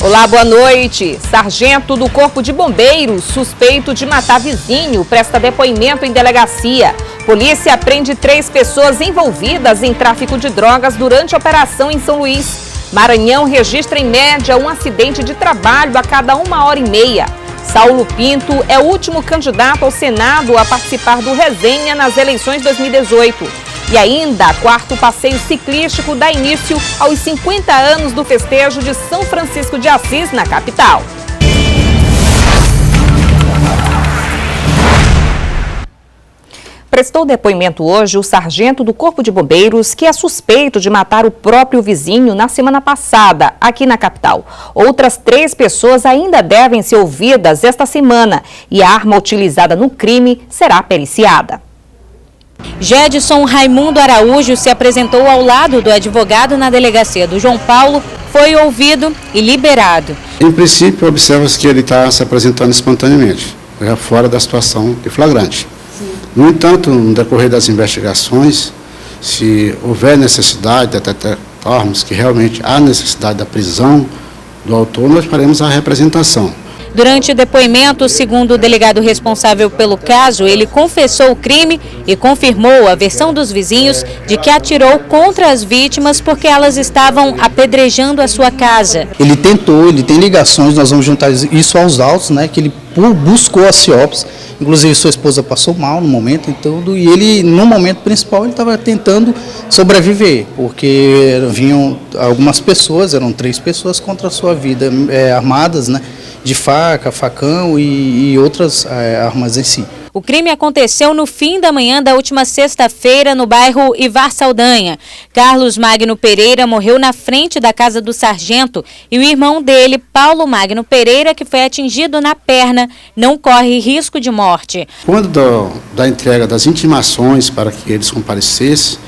Olá, boa noite. Sargento do Corpo de Bombeiros, suspeito de matar vizinho, presta depoimento em delegacia. Polícia prende 3 pessoas envolvidas em tráfico de drogas durante a operação em São Luís. Maranhão registra em média um acidente de trabalho a cada 1h30. Saulo Pinto é o último candidato ao Senado a participar do Resenha nas eleições 2018. E ainda, 4º passeio ciclístico dá início aos 50 anos do festejo de São Francisco de Assis, na capital. Prestou depoimento hoje o sargento do Corpo de Bombeiros, que é suspeito de matar o próprio vizinho na semana passada, aqui na capital. Outras 3 pessoas ainda devem ser ouvidas esta semana e a arma utilizada no crime será periciada. Gedson Raimundo Araújo se apresentou ao lado do advogado na delegacia do João Paulo, foi ouvido e liberado. Em princípio, observa-se que ele está se apresentando espontaneamente, já fora da situação de flagrante. No entanto, no decorrer das investigações, se houver necessidade de detectarmos que realmente há necessidade da prisão do autor, nós faremos a representação. Durante o depoimento, segundo o delegado responsável pelo caso, ele confessou o crime e confirmou a versão dos vizinhos de que atirou contra as vítimas porque elas estavam apedrejando a sua casa. Ele tem ligações, nós vamos juntar isso aos autos, né, que ele buscou a CIOPS, inclusive sua esposa passou mal no momento e tudo, e ele, no momento principal, ele estava tentando sobreviver, porque vinham algumas pessoas, eram 3 pessoas contra a sua vida, armadas, né, de faca, facão e outras armas em si. O crime aconteceu no fim da manhã da última sexta-feira no bairro Ivar Saldanha. Carlos Magno Pereira morreu na frente da casa do sargento e o irmão dele, Paulo Magno Pereira, que foi atingido na perna, não corre risco de morte. Quando da entrega das intimações para que eles comparecessem,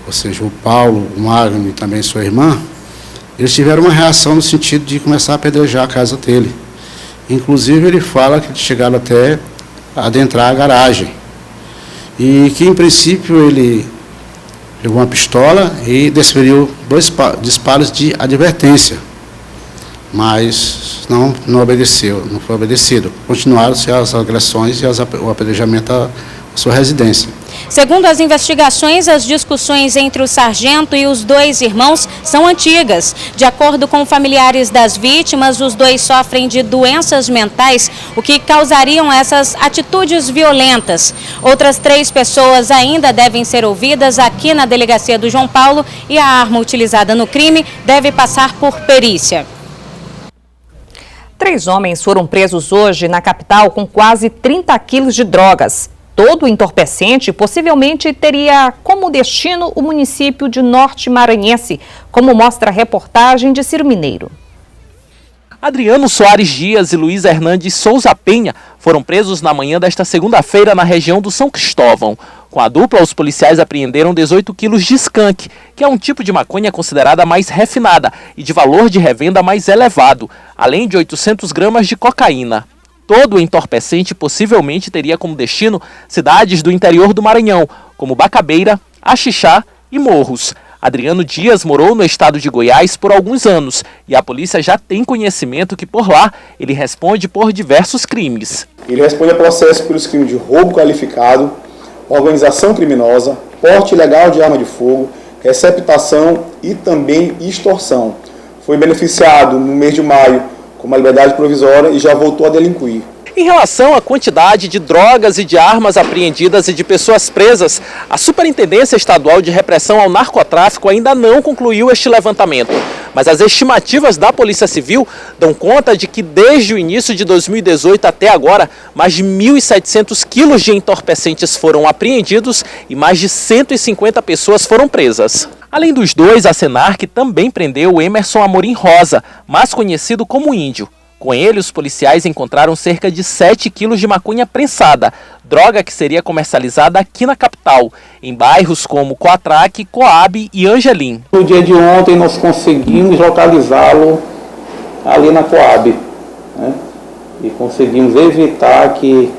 ou seja, o Paulo, o Magno e também sua irmã, eles tiveram uma reação no sentido de começar a apedrejar a casa dele. Inclusive, ele fala que chegaram até a adentrar a garagem. E que, em princípio, ele pegou uma pistola e desferiu 2 disparos de advertência. Mas não obedeceu, não foi obedecido. Continuaram-se as agressões e o apedrejamento à sua residência. Segundo as investigações, as discussões entre o sargento e os 2 irmãos são antigas. De acordo com familiares das vítimas, os 2 sofrem de doenças mentais, o que causariam essas atitudes violentas. Outras 3 pessoas ainda devem ser ouvidas aqui na delegacia do João Paulo e a arma utilizada no crime deve passar por perícia. 3 homens foram presos hoje na capital com quase 30 quilos de drogas. Todo o entorpecente possivelmente teria como destino o município de Norte Maranhense, como mostra a reportagem de Ciro Mineiro. Adriano Soares Dias e Luiz Hernandes Souza Penha foram presos na manhã desta segunda-feira na região do São Cristóvão. Com a dupla, os policiais apreenderam 18 quilos de skunk, que é um tipo de maconha considerada mais refinada e de valor de revenda mais elevado, além de 800 gramas de cocaína. Todo o entorpecente possivelmente teria como destino cidades do interior do Maranhão, como Bacabeira, Axixá e Morros. Adriano Dias morou no estado de Goiás por alguns anos e a polícia já tem conhecimento que por lá ele responde por diversos crimes. Ele responde a processo pelos crimes de roubo qualificado, organização criminosa, porte ilegal de arma de fogo, receptação e também extorsão. Foi beneficiado no mês de maio com uma liberdade provisória e já voltou a delinquir. Em relação à quantidade de drogas e de armas apreendidas e de pessoas presas, a Superintendência Estadual de Repressão ao Narcotráfico ainda não concluiu este levantamento. Mas as estimativas da Polícia Civil dão conta de que desde o início de 2018 até agora, mais de 1.700 quilos de entorpecentes foram apreendidos e mais de 150 pessoas foram presas. Além dos 2, a Senarc também prendeu o Emerson Amorim Rosa, mais conhecido como Índio. Com ele, os policiais encontraram cerca de 7 quilos de maconha prensada, droga que seria comercializada aqui na capital, em bairros como Coatraque, Coab e Angelim. No dia de ontem, nós conseguimos localizá-lo ali na Coab, né? E conseguimos evitar que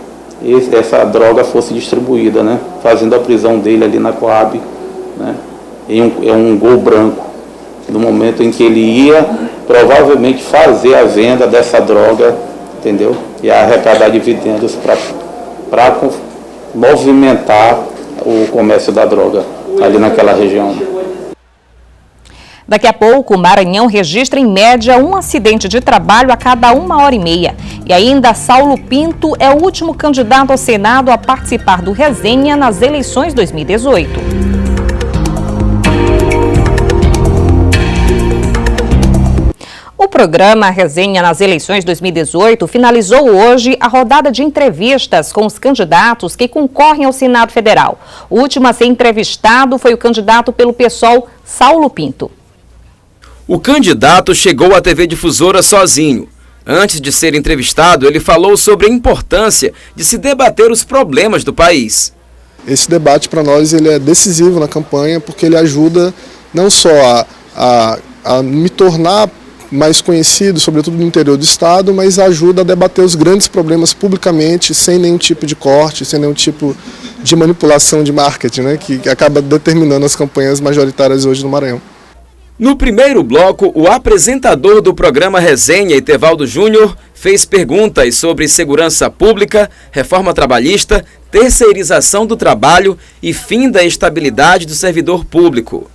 essa droga fosse distribuída, né? Fazendo a prisão dele ali na Coab, né? Em um Gol branco. No momento em que ele ia provavelmente fazer a venda dessa droga, entendeu? E arrecadar dividendos para movimentar o comércio da droga ali naquela região. Daqui a pouco, o Maranhão registra em média um acidente de trabalho a cada 1h30. E ainda, Saulo Pinto é o último candidato ao Senado a participar do Resenha nas eleições 2018. O programa Resenha nas eleições 2018 finalizou hoje a rodada de entrevistas com os candidatos que concorrem ao Senado Federal. O último a ser entrevistado foi o candidato pelo PSOL, Saulo Pinto. O candidato chegou à TV Difusora sozinho. Antes de ser entrevistado, ele falou sobre a importância de se debater os problemas do país. Esse debate para nós ele é decisivo na campanha porque ele ajuda não só a me tornar mais conhecido, sobretudo no interior do estado, mas ajuda a debater os grandes problemas publicamente, sem nenhum tipo de corte, sem nenhum tipo de manipulação de marketing, né, que acaba determinando as campanhas majoritárias hoje no Maranhão. No primeiro bloco, o apresentador do programa Resenha, Etevaldo Júnior, fez perguntas sobre segurança pública, reforma trabalhista, terceirização do trabalho e fim da estabilidade do servidor público.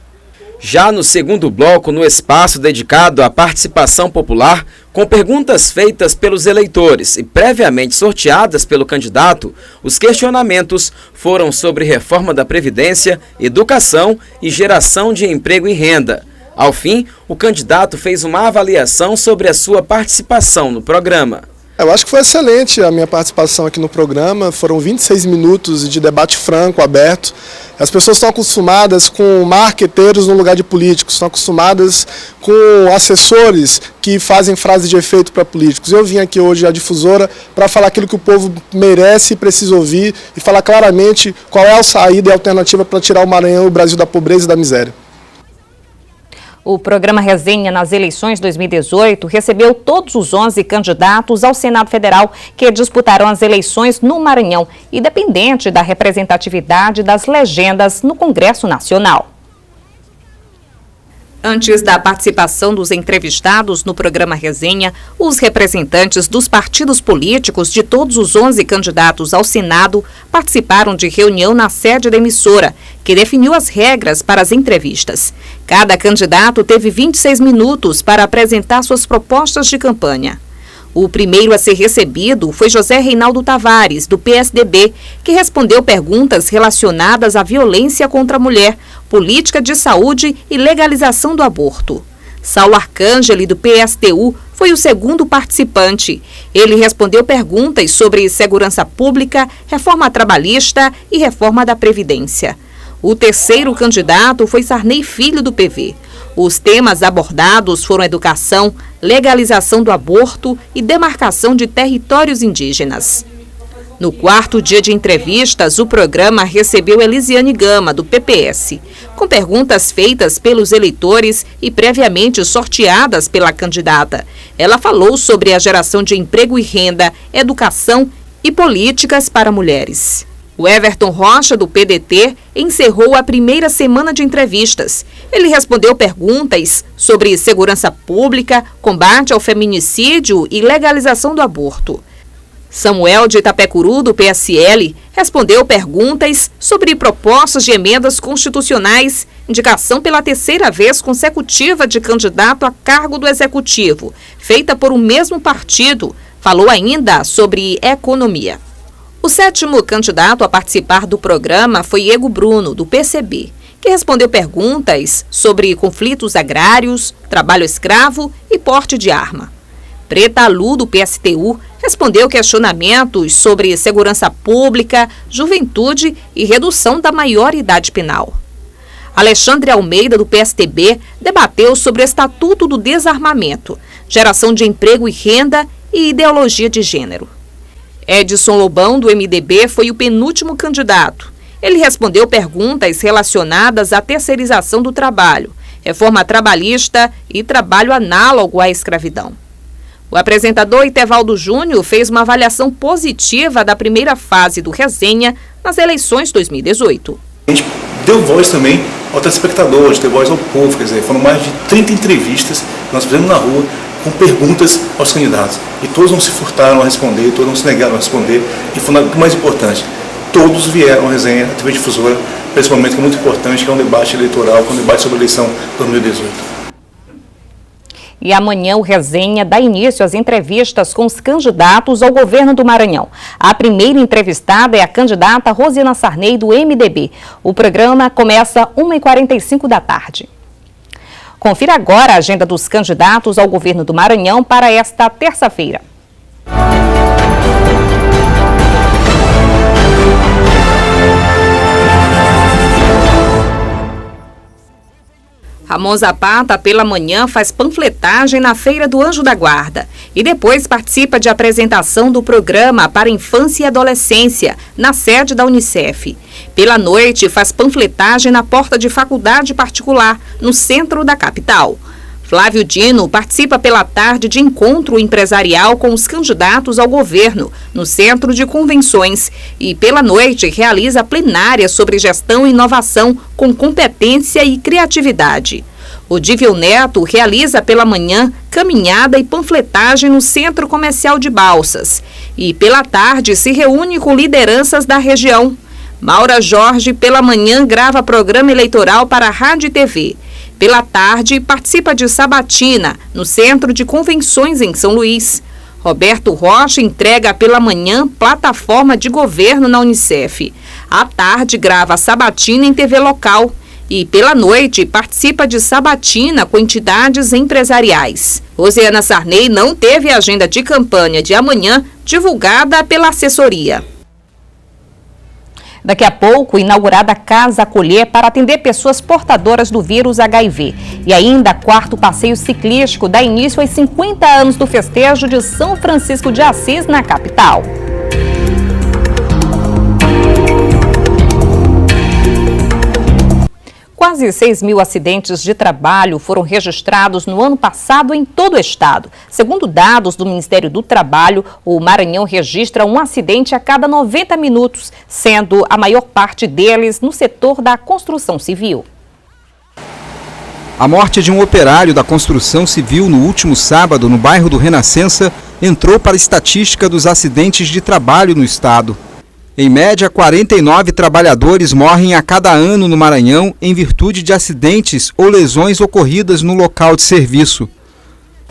Já no segundo bloco, no espaço dedicado à participação popular, com perguntas feitas pelos eleitores e previamente sorteadas pelo candidato, os questionamentos foram sobre reforma da Previdência, educação e geração de emprego e renda. Ao fim, o candidato fez uma avaliação sobre a sua participação no programa. Eu acho que foi excelente a minha participação aqui no programa, foram 26 minutos de debate franco, aberto. As pessoas estão acostumadas com marqueteiros no lugar de políticos, estão acostumadas com assessores que fazem frases de efeito para políticos. Eu vim aqui hoje à Difusora para falar aquilo que o povo merece e precisa ouvir e falar claramente qual é a saída e a alternativa para tirar o Maranhão e o Brasil da pobreza e da miséria. O programa Resenha nas eleições 2018 recebeu todos os 11 candidatos ao Senado Federal que disputarão as eleições no Maranhão, independente da representatividade das legendas no Congresso Nacional. Antes da participação dos entrevistados no programa Resenha, os representantes dos partidos políticos de todos os 11 candidatos ao Senado participaram de reunião na sede da emissora, que definiu as regras para as entrevistas. Cada candidato teve 26 minutos para apresentar suas propostas de campanha. O primeiro a ser recebido foi José Reinaldo Tavares, do PSDB, que respondeu perguntas relacionadas à violência contra a mulher, política de saúde e legalização do aborto. Saulo Arcangeli, do PSTU, foi o segundo participante. Ele respondeu perguntas sobre segurança pública, reforma trabalhista e reforma da Previdência. O terceiro candidato foi Sarney Filho, do PV. Os temas abordados foram educação, legalização do aborto e demarcação de territórios indígenas. No quarto dia de entrevistas, o programa recebeu Elisiane Gama, do PPS, com perguntas feitas pelos eleitores e previamente sorteadas pela candidata. Ela falou sobre a geração de emprego e renda, educação e políticas para mulheres. O Everton Rocha, do PDT, encerrou a primeira semana de entrevistas. Ele respondeu perguntas sobre segurança pública, combate ao feminicídio e legalização do aborto. Samuel de Itapecuru, do PSL, respondeu perguntas sobre propostas de emendas constitucionais, indicação pela terceira vez consecutiva de candidato a cargo do Executivo, feita por um mesmo partido. Falou ainda sobre economia. O sétimo candidato a participar do programa foi Ego Bruno, do PCB, que respondeu perguntas sobre conflitos agrários, trabalho escravo e porte de arma. Preta Lu, do PSTU, respondeu questionamentos sobre segurança pública, juventude e redução da maioridade penal. Alexandre Almeida, do PSTB, debateu sobre o Estatuto do Desarmamento, geração de emprego e renda e ideologia de gênero. Edson Lobão, do MDB, foi o penúltimo candidato. Ele respondeu perguntas relacionadas à terceirização do trabalho, reforma trabalhista e trabalho análogo à escravidão. O apresentador Etevaldo Júnior fez uma avaliação positiva da primeira fase do Resenha nas eleições 2018. A gente deu voz também ao telespectador, deu voz ao povo, quer dizer, foram mais de 30 entrevistas que nós fizemos na rua com perguntas aos candidatos. E todos não se furtaram a responder, todos não se negaram a responder. E foi o mais importante, todos vieram à resenha, à TV Difusora, para esse momento que é muito importante, que é um debate eleitoral, que é um debate sobre a eleição de 2018. E amanhã o Resenha dá início às entrevistas com os candidatos ao governo do Maranhão. A primeira entrevistada é a candidata Rosiana Sarney, do MDB. O programa começa 1h45 da tarde. Confira agora a agenda dos candidatos ao governo do Maranhão para esta terça-feira. Ramon Zapata, pela manhã, faz panfletagem na Feira do Anjo da Guarda e depois participa de apresentação do programa para infância e adolescência na sede da Unicef. Pela noite, faz panfletagem na porta de faculdade particular, no centro da capital. Flávio Dino participa pela tarde de encontro empresarial com os candidatos ao governo, no Centro de Convenções, e pela noite realiza plenária sobre gestão e inovação com competência e criatividade. O Dívio Neto realiza pela manhã caminhada e panfletagem no Centro Comercial de Balsas e pela tarde se reúne com lideranças da região. Maura Jorge, pela manhã, grava programa eleitoral para a Rádio e TV. Pela tarde, participa de sabatina no Centro de Convenções em São Luís. Roberto Rocha entrega pela manhã plataforma de governo na Unicef. À tarde, grava sabatina em TV local. E pela noite, participa de sabatina com entidades empresariais. Rosiana Sarney não teve agenda de campanha de amanhã divulgada pela assessoria. Daqui a pouco, inaugurada a Casa Acolher para atender pessoas portadoras do vírus HIV. E ainda, 4º passeio ciclístico dá início aos 50 anos do festejo de São Francisco de Assis, na capital. Quase 6.000 acidentes de trabalho foram registrados no ano passado em todo o estado. Segundo dados do Ministério do Trabalho, o Maranhão registra um acidente a cada 90 minutos, sendo a maior parte deles no setor da construção civil. A morte de um operário da construção civil no último sábado, no bairro do Renascença, entrou para a estatística dos acidentes de trabalho no estado. Em média, 49 trabalhadores morrem a cada ano no Maranhão em virtude de acidentes ou lesões ocorridas no local de serviço.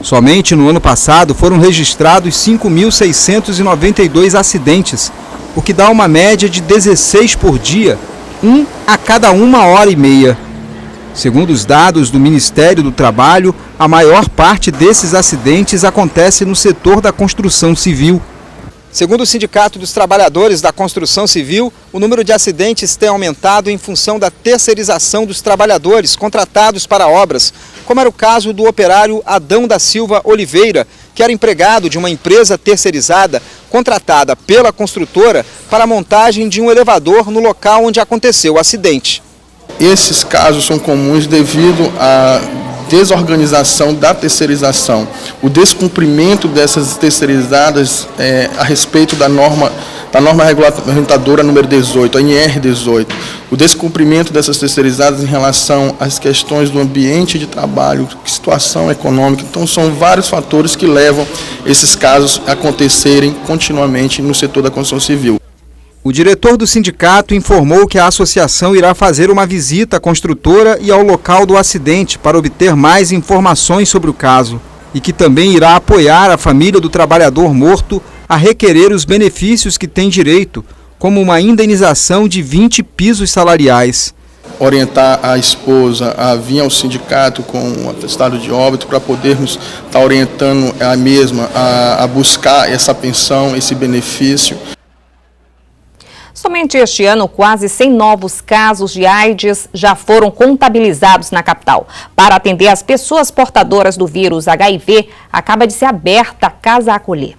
Somente no ano passado foram registrados 5.692 acidentes, o que dá uma média de 16 por dia, um a cada 1h30. Segundo os dados do Ministério do Trabalho, a maior parte desses acidentes acontece no setor da construção civil. Segundo o Sindicato dos Trabalhadores da Construção Civil, o número de acidentes tem aumentado em função da terceirização dos trabalhadores contratados para obras, como era o caso do operário Adão da Silva Oliveira, que era empregado de uma empresa terceirizada contratada pela construtora para a montagem de um elevador no local onde aconteceu o acidente. Esses casos são comuns devido à desorganização da terceirização, o descumprimento dessas terceirizadas a respeito da norma regulamentadora número 18, a NR 18, o descumprimento dessas terceirizadas em relação às questões do ambiente de trabalho, situação econômica. Então são vários fatores que levam esses casos a acontecerem continuamente no setor da construção civil. O diretor do sindicato informou que a associação irá fazer uma visita à construtora e ao local do acidente para obter mais informações sobre o caso e que também irá apoiar a família do trabalhador morto a requerer os benefícios que tem direito, como uma indenização de 20 pisos salariais. Orientar a esposa a vir ao sindicato com um atestado de óbito para podermos estar orientando a mesma a buscar essa pensão, esse benefício. Somente este ano, quase 100 novos casos de AIDS já foram contabilizados na capital. Para atender as pessoas portadoras do vírus HIV, acaba de ser aberta a Casa Acolher.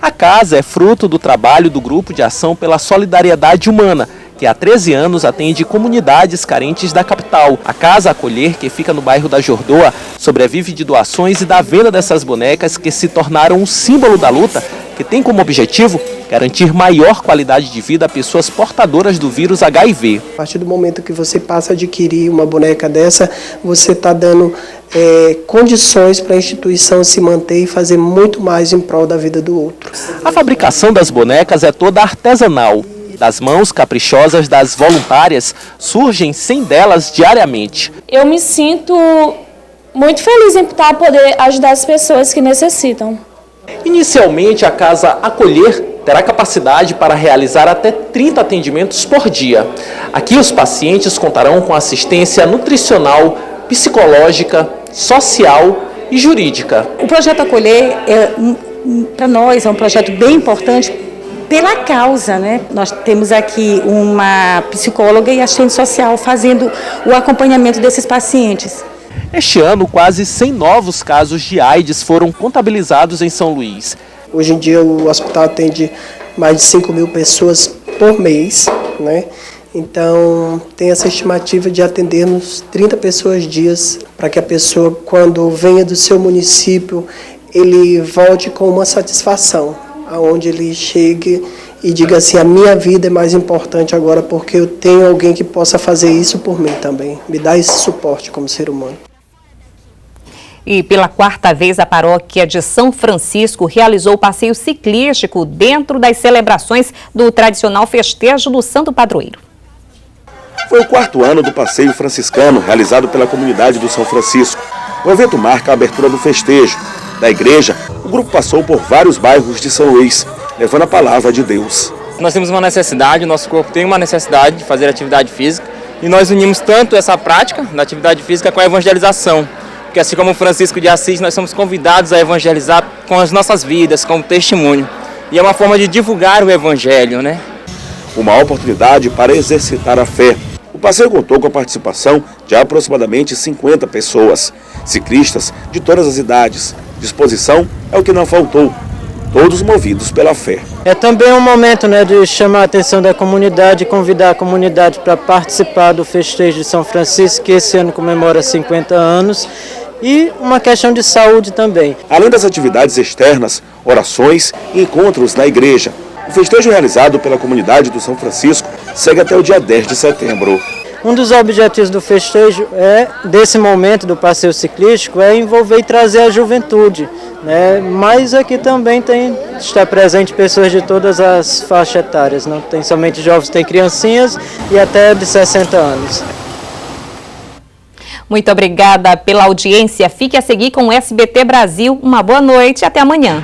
A casa é fruto do trabalho do Grupo de Ação pela Solidariedade Humana, que há 13 anos atende comunidades carentes da capital. A Casa Acolher, que fica no bairro da Jordoa, sobrevive de doações e da venda dessas bonecas que se tornaram um símbolo da luta que tem como objetivo garantir maior qualidade de vida a pessoas portadoras do vírus HIV. A partir do momento que você passa a adquirir uma boneca dessa, você está dando condições para a instituição se manter e fazer muito mais em prol da vida do outro. A fabricação das bonecas é toda artesanal. Das mãos caprichosas das voluntárias, surgem 100 delas diariamente. Eu me sinto muito feliz em poder ajudar as pessoas que necessitam. Inicialmente, a Casa Acolher terá capacidade para realizar até 30 atendimentos por dia. Aqui os pacientes contarão com assistência nutricional, psicológica, social e jurídica. O projeto Acolher, para nós, é um projeto bem importante pela causa, né? Nós temos aqui uma psicóloga e assistente social fazendo o acompanhamento desses pacientes. Este ano, quase 100 novos casos de AIDS foram contabilizados em São Luís. Hoje em dia o hospital atende mais de 5 mil pessoas por mês, né? Então tem essa estimativa de atendermos 30 pessoas dias, para que a pessoa, quando venha do seu município, ele volte com uma satisfação, aonde ele chegue e diga assim: a minha vida é mais importante agora porque eu tenho alguém que possa fazer isso por mim também, me dá esse suporte como ser humano. E pela 4ª vez, a paróquia de São Francisco realizou o passeio ciclístico dentro das celebrações do tradicional festejo do Santo Padroeiro. Foi o 4º ano do passeio franciscano realizado pela comunidade do São Francisco. O evento marca a abertura do festejo. Da igreja, o grupo passou por vários bairros de São Luís, levando a palavra de Deus. Nós temos uma necessidade, o nosso corpo tem uma necessidade de fazer atividade física, e nós unimos tanto essa prática da atividade física com a evangelização. Porque assim como Francisco de Assis, nós somos convidados a evangelizar com as nossas vidas, como testemunho. E é uma forma de divulgar o evangelho, né? Uma oportunidade para exercitar a fé. O passeio contou com a participação de aproximadamente 50 pessoas, ciclistas de todas as idades. Disposição é o que não faltou, todos movidos pela fé. É também um momento, né, de chamar a atenção da comunidade e convidar a comunidade para participar do festejo de São Francisco, que esse ano comemora 50 anos. E uma questão de saúde também. Além das atividades externas, orações e encontros na igreja, o festejo realizado pela comunidade do São Francisco segue até o dia 10 de setembro. Um dos objetivos do festejo desse momento do passeio ciclístico é envolver e trazer a juventude, né? Mas aqui também está presente pessoas de todas as faixas etárias, não tem somente jovens, tem criancinhas e até de 60 anos. Muito obrigada pela audiência. Fique a seguir com o SBT Brasil. Uma boa noite e até amanhã.